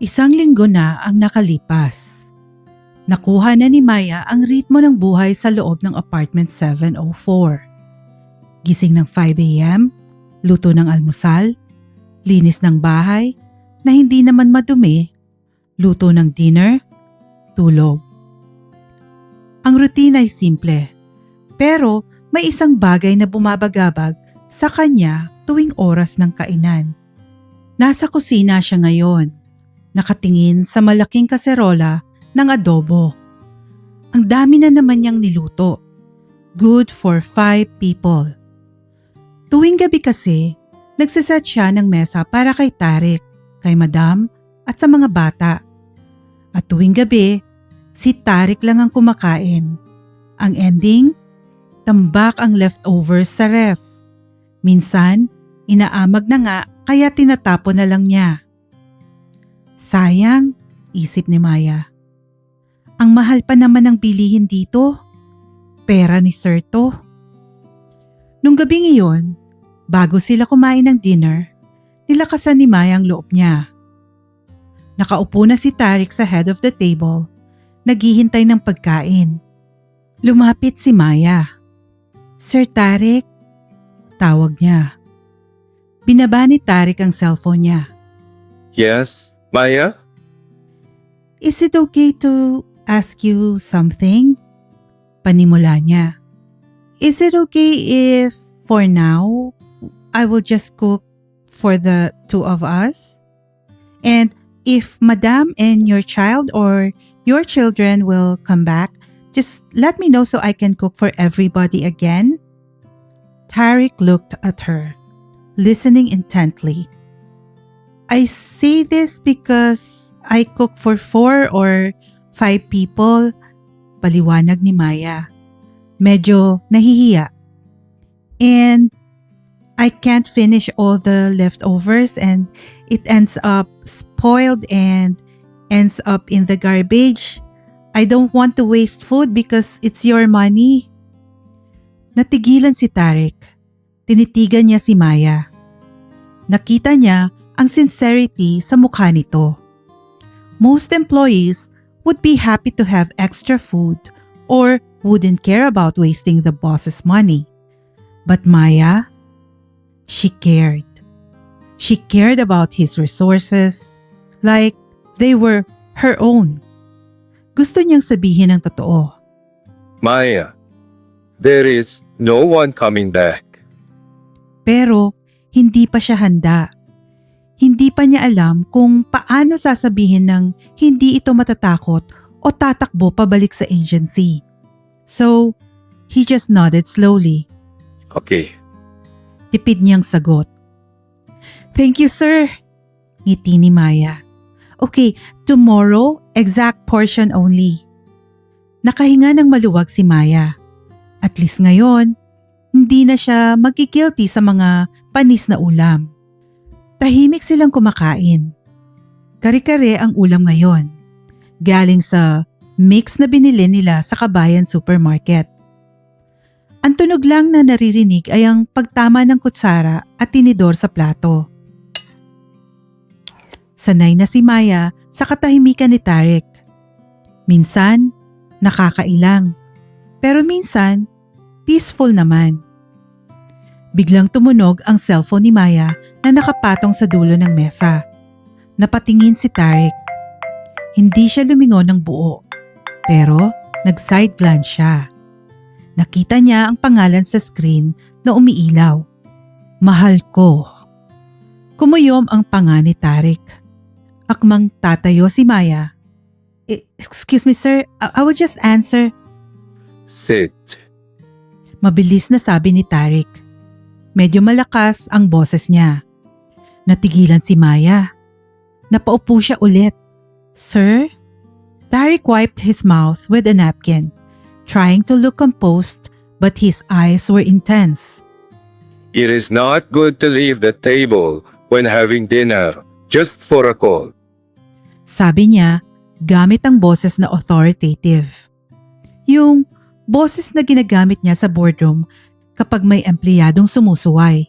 Isang linggo na ang nakalipas. Nakuha na ni Maya ang ritmo ng buhay sa loob ng apartment 704. Gising ng 5 a.m., luto ng almusal, linis ng bahay na hindi naman madumi, luto ng dinner, tulog. Ang routine ay simple, pero may isang bagay na bumabagabag sa kanya tuwing oras ng kainan. Nasa kusina siya ngayon, nakatingin sa malaking kaserola ng adobo. Ang dami na naman niyang niluto. Good for 5 people. Tuwing gabi kasi, nagsiset siya ng mesa para kay Tarek, kay Madam at sa mga bata. At tuwing gabi, si Tarek lang ang kumakain. Ang ending, tambak ang leftovers sa ref. Minsan, inaamag na nga kaya tinatapon na lang niya. Sayang, isip ni Maya. Ang mahal pa naman ng bilihin dito. Pera ni Sir to. Nung gabing iyon, bago sila kumain ng dinner, nilakasan ni Maya ang loob niya. Nakaupo na si Tarek sa head of the table, naghihintay ng pagkain. Lumapit si Maya. Sir Tarek, tawag niya. Binaba ni Tarek ang cellphone niya. Yes, Maya? Is it okay to ask you something? Panimula niya. Is it okay if, for now, I will just cook for the two of us? And if Madam and your child or your children will come back, just let me know so I can cook for everybody again? Tarek looked at her, listening intently. I say this because I cook for 4 or 5 people, paliwanag ni Maya. Medyo nahihiya. And I can't finish all the leftovers and it ends up spoiled and ends up in the garbage. I don't want to waste food because it's your money. Natigilan si Tarek. Tinitigan niya si Maya. Nakita niya ang sincerity sa mukha nito. Most employees would be happy to have extra food or wouldn't care about wasting the boss's money. But Maya, she cared. She cared about his resources like they were her own. Gusto niyang sabihin ang totoo. Maya, there is no one coming back. Pero hindi pa siya handa. Hindi pa niya alam kung paano sasabihin ng hindi ito matatakot o tatakbo pabalik sa agency. So, he just nodded slowly. Okay. Tipid niyang sagot. Thank you, sir. Ngiti ni Maya. Okay, tomorrow, exact portion only. Nakahinga ng maluwag si Maya. At least ngayon, hindi na siya magkikilty sa mga panis na ulam. Tahimik silang kumakain. Kare-kare ang ulam ngayon. Galing sa mix na binili nila sa Kabayan Supermarket. Ang tunog lang na naririnig ay ang pagtama ng kutsara at tinidor sa plato. Sanay na si Maya sa katahimikan ni Tarek. Minsan, nakakailang. Pero minsan, peaceful naman. Biglang tumunog ang cellphone ni Maya na nakapatong sa dulo ng mesa. Napatingin si Tarek. Hindi siya lumingon ng buo, pero nag-side glance siya. Nakita niya ang pangalan sa screen na umiilaw. Mahal ko. Kumuyom ang panga ni Tarek. Akmang tatayo si Maya. Excuse me sir, I will just answer. Sit. Mabilis na sabi ni Tarek. Medyo malakas ang boses niya. Natigilan si Maya. Napaupo siya ulit. Sir? Tarek wiped his mouth with a napkin, trying to look composed but his eyes were intense. It is not good to leave the table when having dinner just for a call. Sabi niya gamit ang boses na authoritative. Yung boses na ginagamit niya sa boardroom kapag may empleyadong sumusuway.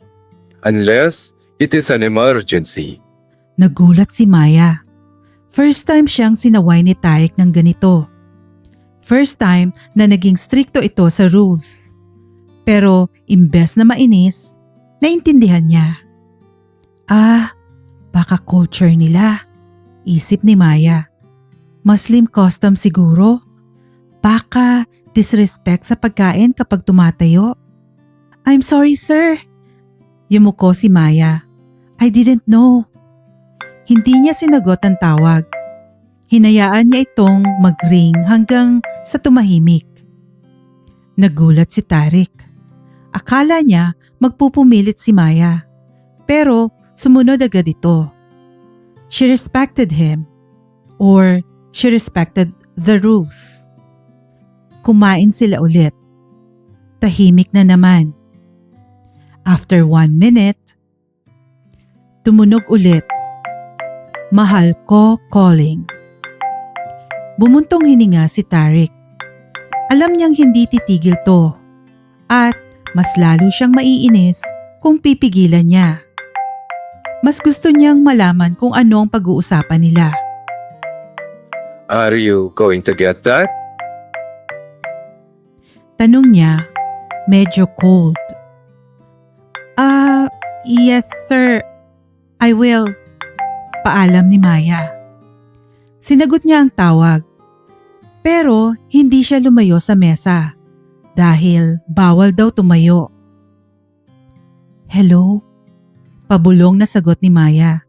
Unless it is an emergency. Nagulat si Maya. First time siyang sinaway ni Tarek ng ganito. First time na naging stricto ito sa rules. Pero imbes na mainis, naintindihan niya. Baka culture nila, isip ni Maya. Muslim custom siguro. Baka disrespect sa pagkain kapag tumatayo. I'm sorry, sir. Yumuko si Maya. I didn't know. Hindi niya sinagot ang tawag. Hinayaan niya itong mag-ring hanggang sa tumahimik. Nagulat si Tarek. Akala niya magpupumilit si Maya. Pero sumunod agad ito. She respected him. Or she respected the rules. Kumain sila ulit. Tahimik na naman. After 1 minute, tumunog ulit. Mahal ko calling. Bumuntong hininga si Tarek. Alam niyang hindi titigil to. At mas lalo siyang maiinis kung pipigilan niya. Mas gusto niyang malaman kung ano ang pag-uusapan nila. Are you going to get that? Tanong niya, medyo cold. Yes sir, I will. Paalam ni Maya. Sinagot niya ang tawag. Pero hindi siya lumayo sa mesa dahil bawal daw tumayo. Hello? Pabulong na sagot ni Maya.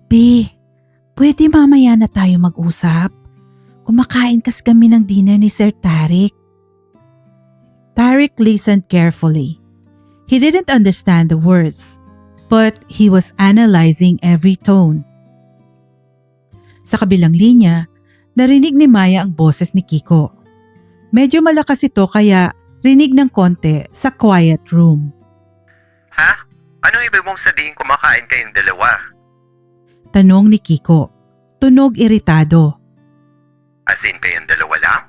B, pwede mamaya na tayo mag-usap? Kumakain kasi kami ng dinner ni Sir Tarek. Tarek listened carefully. He didn't understand the words, but he was analyzing every tone. Sa kabilang linya, narinig ni Maya ang boses ni Kiko. Medyo malakas ito kaya rinig ng konti sa quiet room. Ha? Anong ibig mong sabihin kumakain kayong dalawa? Tanong ni Kiko. Tunog iritado. As in kayong dalawa lang?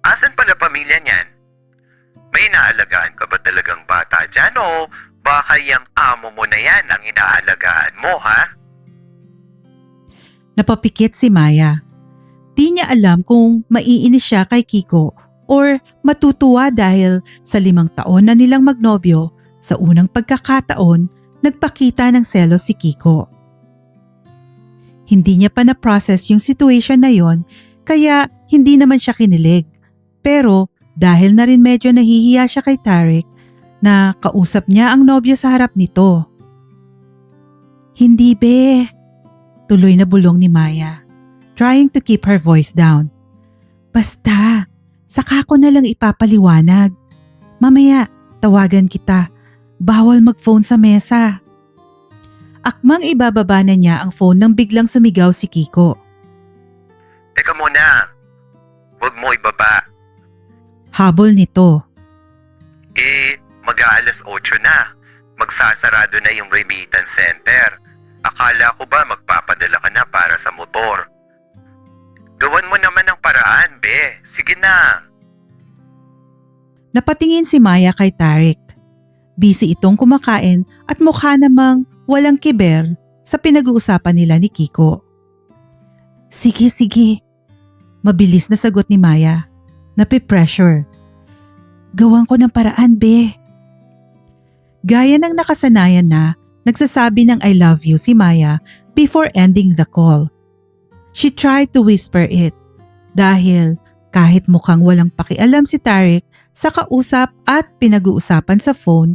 Asan pala pamilya niyan? May inaalagaan ka ba talagang bata dyan o baka yung amo mo na yan ang inaalagaan mo, ha? Napapikit si Maya. Di niya alam kung maiinis siya kay Kiko or matutuwa dahil sa 5 taon na nilang magnobyo, sa unang pagkakataon, nagpakita ng selos si Kiko. Hindi niya pa na-process yung situation na yon kaya hindi naman siya kinilig. Pero dahil na rin medyo nahihiya siya kay Tarek na kausap niya ang nobyo sa harap nito. Hindi be, tuloy na bulong ni Maya, trying to keep her voice down. Basta, saka ko na lang ipapaliwanag. Mamaya, tawagan kita. Bawal mag-phone sa mesa. Akmang ibababa na niya ang phone nang biglang sumigaw si Kiko. Teka muna, huwag mo ibaba. Habol nito. Mag-aalas 8 na. Magsasarado na yung remittance center. Akala ko ba magpapadala ka na para sa motor? Gawan mo naman ang paraan, be. Sige na. Napatingin si Maya kay Tarek. Busy itong kumakain at mukha namang walang kiber sa pinag-uusapan nila ni Kiko. Sige. Mabilis na sagot ni Maya. Napipressure. Gawan ko ng paraan, be. Gaya ng nakasanayan na nagsasabi ng I love you si Maya before ending the call. She tried to whisper it dahil kahit mukhang walang pakialam si Tarek sa kausap at pinag-uusapan sa phone,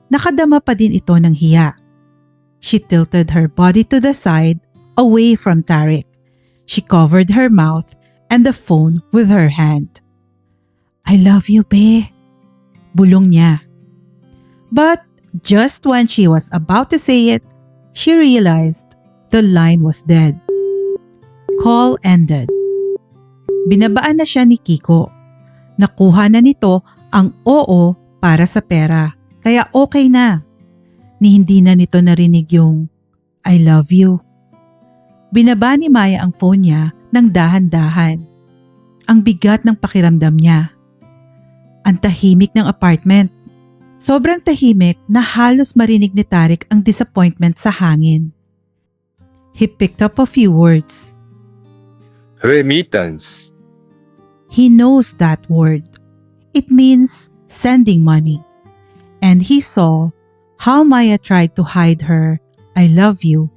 nakadama pa din ito ng hiya. She tilted her body to the side away from Tarek. She covered her mouth and the phone with her hand. I love you, be. Bulong niya. But just when she was about to say it, she realized the line was dead. Call ended. Binabaan na siya ni Kiko. Nakuha na nito ang oo para sa pera, kaya okay na. Ni hindi na nito narinig yung I love you. Binaba ni Maya ang phone niya ng dahan-dahan. Ang bigat ng pakiramdam niya. Ang tahimik ng apartment. Sobrang tahimik na halos marinig ni Tarek ang disappointment sa hangin. He picked up a few words. Remittance. He knows that word. It means sending money. And he saw how Maya tried to hide her "I love you"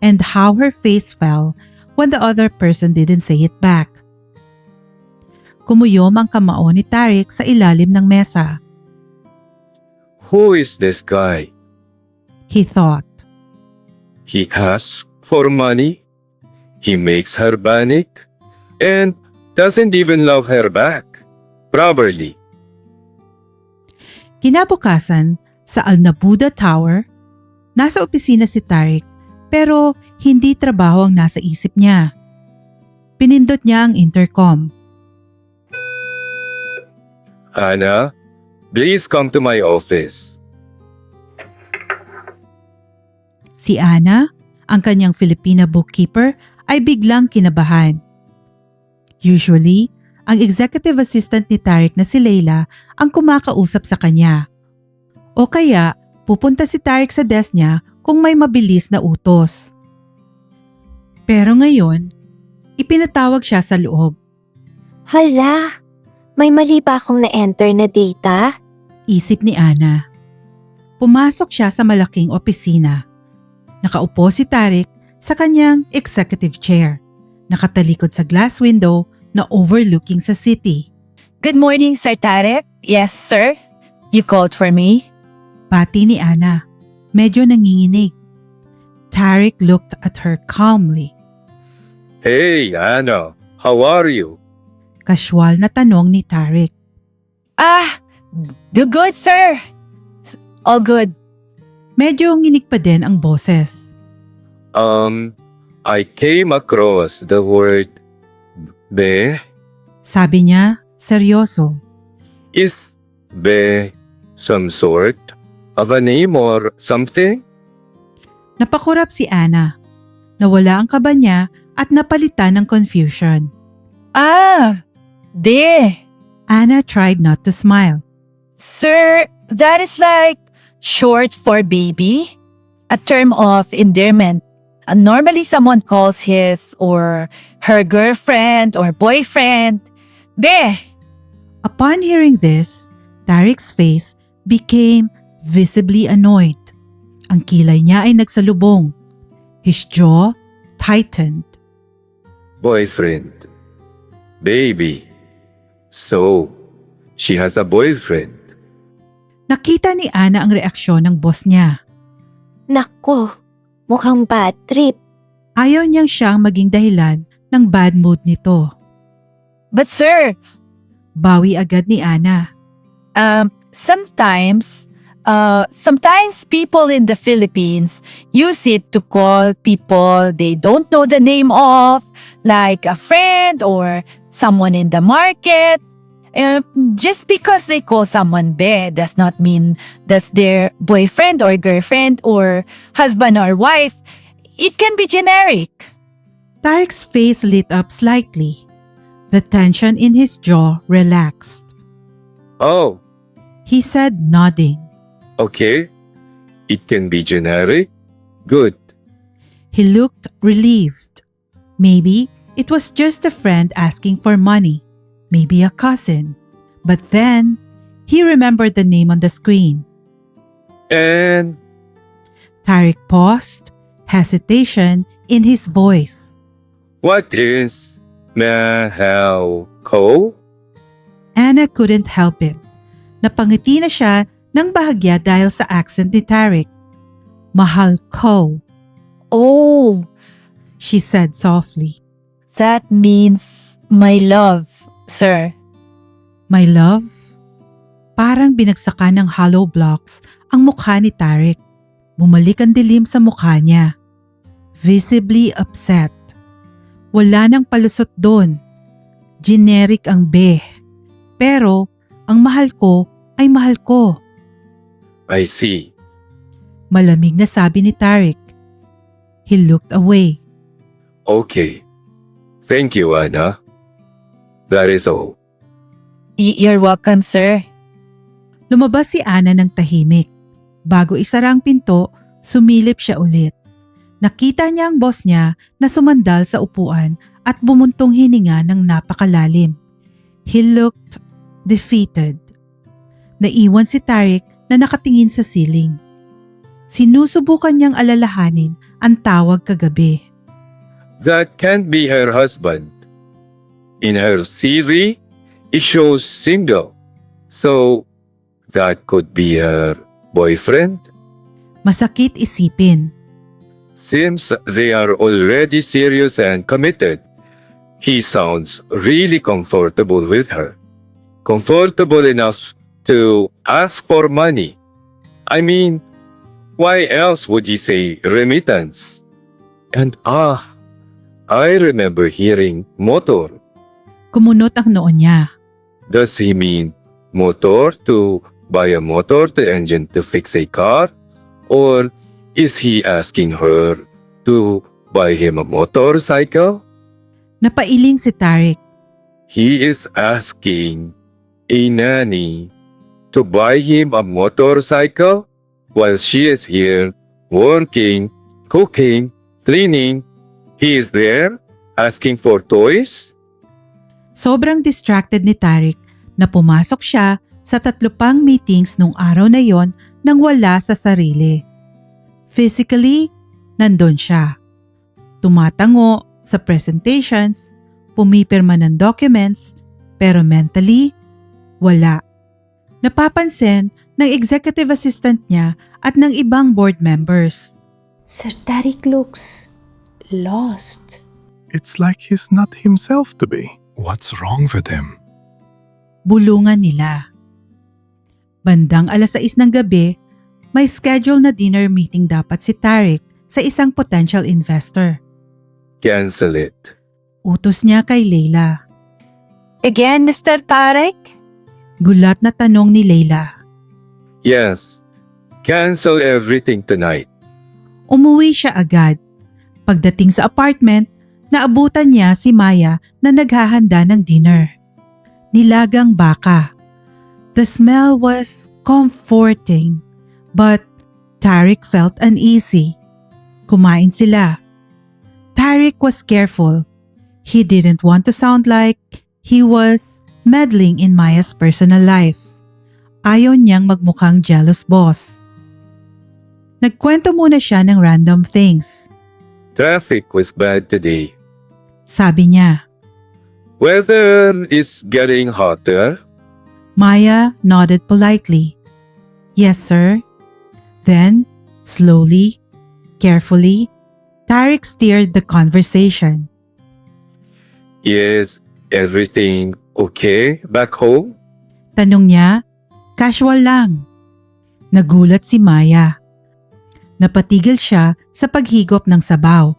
and how her face fell when the other person didn't say it back. Kumuyom ang kamao ni Tarek sa ilalim ng mesa. Who is this guy? He thought. He asks for money. He makes her panic. And doesn't even love her back. Properly. Kinabukasan, sa Al Nabuda Tower, nasa opisina si Tarek pero hindi trabaho ang nasa isip niya. Pinindot niya ang intercom. Anna, please come to my office. Si Anna, ang kanyang Filipina bookkeeper, ay biglang kinabahan. Usually, ang executive assistant ni Tarek na si Leila ang kumakausap sa kanya. O kaya, pupunta si Tarek sa desk niya kung may mabilis na utos. Pero ngayon, ipinatawag siya sa loob. Hala, may mali ba akong na-enter na data? Isip ni Anna. Pumasok siya sa malaking opisina. Nakaupo si Tarek sa kanyang executive chair. Nakatalikod sa glass window na overlooking sa city. Good morning, Sir Tarek. Yes, sir. You called for me? Pati ni Anna, medyo nanginginig. Tarek looked at her calmly. Hey, Anna, how are you? Casual na tanong ni Tarek. Do good, sir. All good. Medyo nginig pa din ang boses. I came across the word be. Sabi niya, seryoso. Is be some sort of a name or something? Napakurap si Anna. Nawala ang kaba niya at napalitan ng confusion. De. Anna tried not to smile. Sir, that is like short for baby. A term of endearment. Normally someone calls his or her girlfriend or boyfriend Be. Upon hearing this, Tarek's face became visibly annoyed. Ang kilay niya ay nagsalubong. His jaw tightened. Boyfriend. Baby. So, she has a boyfriend. Nakita ni Anna ang reaksyon ng boss niya. Naku, mukhang bad trip. Ayaw niyang siyang maging dahilan ng bad mood nito. But sir, Bawi agad ni Anna. sometimes people in the Philippines use it to call people they don't know the name of, like a friend or someone in the market. Just because they call someone Be does not mean that's their boyfriend or girlfriend or husband or wife. It can be generic. Tarek's face lit up slightly. The tension in his jaw relaxed. Oh, He said, nodding. okay. It can be generic. Good. He looked relieved. Maybe it was just a friend asking for money. Maybe a cousin. But then, he remembered the name on the screen. And Tarek paused, hesitation in his voice. what is Mahal Ko? Anna couldn't help it. Napangiti na siya ng bahagya dahil sa accent ni Tarek. Mahal ko, Oh, she said softly. that means my love, sir. My love? Parang binagsakan ng hollow blocks ang mukha ni Tarek. Bumalik ang dilim sa mukha niya. Visibly upset. Wala nang palusot doon. Generic ang Be. Pero ang mahal ko ay mahal ko. I see. Malamig na sabi ni Tarek. He looked away. Okay. Thank you, Anna. That is all. You're welcome, sir. Lumabas si Anna ng tahimik. Bago isara ang pinto, sumilip siya ulit. Nakita niya ang boss niya na sumandal sa upuan at bumuntong hininga ng napakalalim. He looked defeated. Naiwan si Tarek na nakatingin sa ceiling. Sinusubukan niyang alalahanin ang tawag kagabi. That can't be her husband. In her CV, it shows single. So, that could be her boyfriend? Masakit isipin. Seems they are already serious and committed. He sounds really comfortable with her. Comfortable enough to ask for money. I mean, why else would he say remittance? And I remember hearing motor. Kumunot ang noo niya. Does he mean motor to buy a motor to engine to fix a car? Or is he asking her to buy him a motorcycle? Napailing si Tarek. He is asking a nanny to buy him a motorcycle while she is here working, cooking, cleaning. He is there asking for toys? Sobrang distracted ni Tarek na pumasok siya sa 3 pang meetings nung araw na yon nang wala sa sarili. Physically, nandun siya. Tumatango sa presentations, pumipirma ng documents, pero mentally, wala. Napapansin ng executive assistant niya at ng ibang board members. Sir Tarek looks lost. It's like he's not himself to be. What's wrong with him? Bulungan nila. Bandang 6:00 ng gabi, may schedule na dinner meeting dapat si Tarek sa isang potential investor. Cancel it. Utos niya kay Leila. Again, Mr. Tarek? Gulat na tanong ni Leila. Yes. Cancel everything tonight. Umuwi siya agad. Pagdating sa apartment, naabutan niya si Maya na naghahanda ng dinner. Nilagang baka. The smell was comforting, but Tarek felt uneasy. Kumain sila. Tarek was careful. He didn't want to sound like he was meddling in Maya's personal life. Ayaw niyang magmukhang jealous boss. Nagkwento muna siya ng random things. Traffic was bad today. Sabi niya. Weather is getting hotter. Maya nodded politely. Yes, sir. Then, slowly, carefully, Tarek steered the conversation. Is everything okay back home? Tanong niya, casual lang. Nagulat si Maya. Napatigil siya sa paghigop ng sabaw.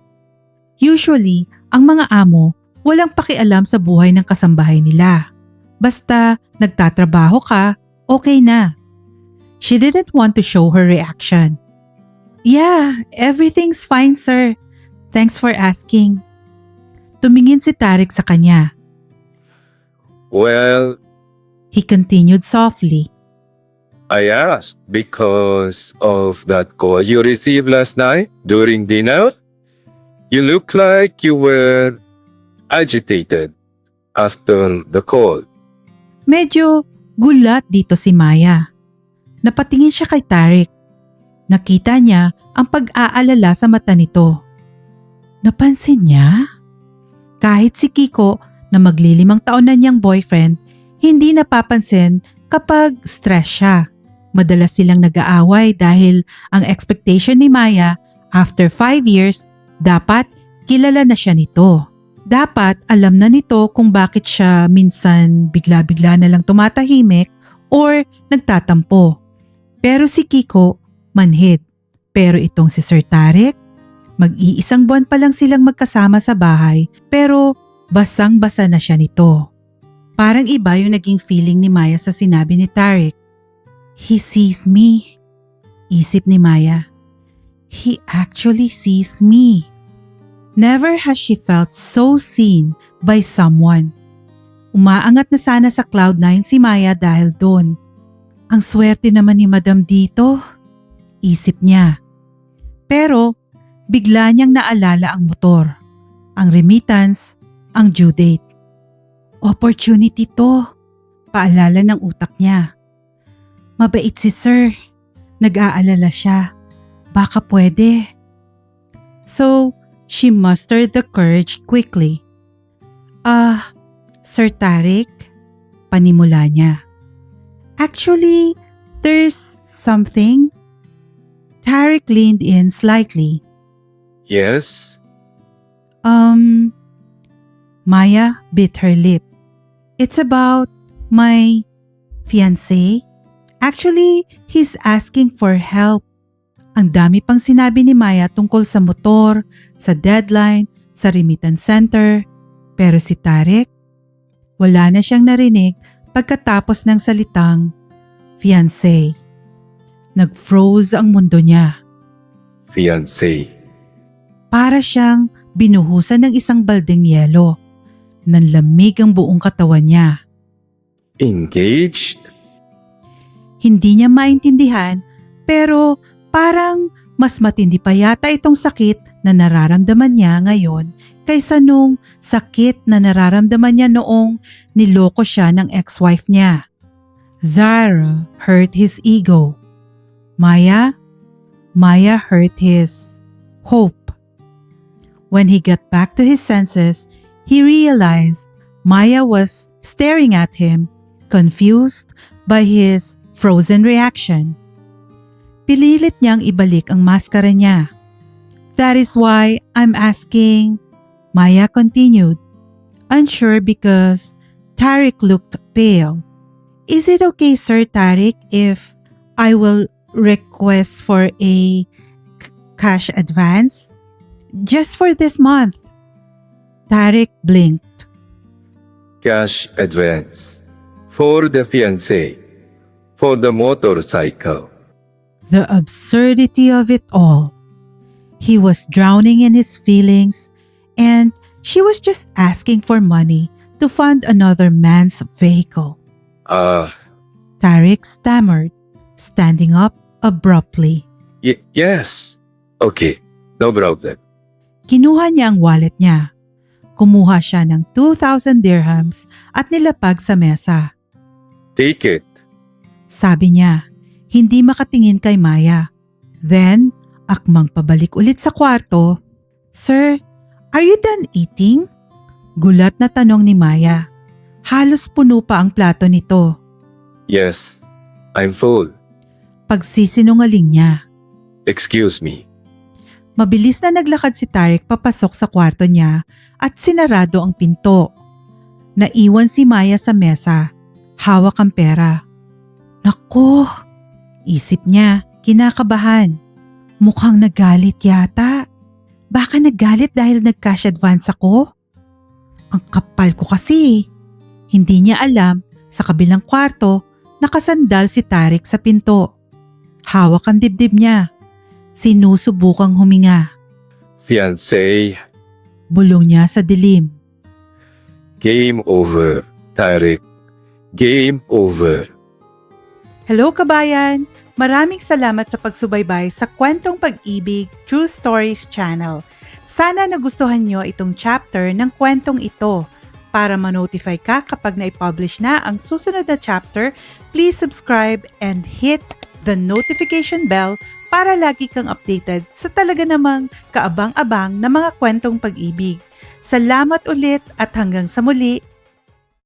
Usually, ang mga amo walang pakialam sa buhay ng kasambahay nila. Basta nagtatrabaho ka, okay na. She didn't want to show her reaction. Yeah, everything's fine, sir. Thanks for asking. Tumingin si Tarek sa kanya. Well, He continued softly. I asked because of that call you received last night during dinner. You look like you were agitated after the call. Medyo gulat dito si Maya. Napatingin siya kay Tarek. Nakita niya ang pag-aalala sa mata nito. Napansin niya? Kahit si Kiko na maglilimang taon na niyang boyfriend, hindi napapansin kapag stress siya. Madalas silang nag-aaway dahil ang expectation ni Maya after 5 years, dapat kilala na siya nito. Dapat alam na nito kung bakit siya minsan bigla-bigla na lang tumatahimik or nagtatampo. Pero si Kiko, manhid. Pero itong si Sir Tarek, mag-iisang buwan pa lang silang magkasama sa bahay pero basang-basa na siya nito. Parang iba yung naging feeling ni Maya sa sinabi ni Tarek. He sees me. Isip ni Maya. He actually sees me. Never has she felt so seen by someone. Umaangat na sana sa cloud 9 si Maya dahil doon. Ang swerte naman ni Madam dito, isip niya. Pero bigla niyang naalala ang motor, ang remittance, ang due date. Opportunity to, paalala ng utak niya. Mabait si sir. Nag-aalala siya. Baka pwede. So, she mustered the courage quickly. Sir Tarik, panimula niya. Actually, there's something. Tarik leaned in slightly. Yes? Maya bit her lip. It's about my fiancé. Actually, he's asking for help. Ang dami pang sinabi ni Maya tungkol sa motor, sa deadline, sa remittance center. Pero si Tarik, wala na siyang narinig pagkatapos ng salitang fiancé. Nag-froze ang mundo niya. Fiancé. Para siyang binuhusan ng isang baldeng yelo. Nanlamig ang buong katawan niya. Engaged? Hindi niya maintindihan pero parang mas matindi pa yata itong sakit na nararamdaman niya ngayon kaysa nung sakit na nararamdaman niya noong niloko siya ng ex-wife niya. Zara hurt his ego. Maya hurt his hope. When he got back to his senses, he realized Maya was staring at him, confused by his frozen reaction. Pinilit niyang ibalik ang maskara niya. That is why I'm asking, Maya continued, unsure because Tarik looked pale. Is it okay, Sir Tarik, if I will request for a cash advance? Just for this month. Tarik blinked. Cash advance. For the fiancé. For the motorcycle. The absurdity of it all. He was drowning in his feelings and she was just asking for money to fund another man's vehicle. Tarik stammered, standing up abruptly. Yes. Okay, no problem. Kinuha niya ang wallet niya. Kumuha siya ng 2,000 dirhams at nilapag sa mesa. Take it. Sabi niya, hindi makatingin kay Maya. Then, akmang pabalik ulit sa kwarto. Sir, are you done eating? Gulat na tanong ni Maya. Halos puno pa ang plato nito. Yes, I'm full. Pagsisinungaling niya. Excuse me. Mabilis na naglakad si Tarik papasok sa kwarto niya at sinarado ang pinto. Naiwan si Maya sa mesa. Hawak ang pera. Naku! Isip niya, kinakabahan. Mukhang nagalit yata. Baka nagalit dahil nag-cash advance ako? Ang kapal ko kasi. Hindi niya alam, sa kabilang kwarto, nakasandal si Tarik sa pinto. Hawak ang dibdib niya. Sinusubukang huminga. Fiancé. Bulong niya sa dilim. Game over, Tarik. Game over. Hello kabayan! Maraming salamat sa pagsubaybay sa Kwentong Pag-ibig True Stories channel. Sana nagustuhan nyo itong chapter ng kwentong ito. Para ma-notify ka kapag na-publish na ang susunod na chapter, please subscribe and hit the notification bell para lagi kang updated sa talaga namang kaabang-abang na mga kwentong pag-ibig. Salamat ulit at hanggang sa muli.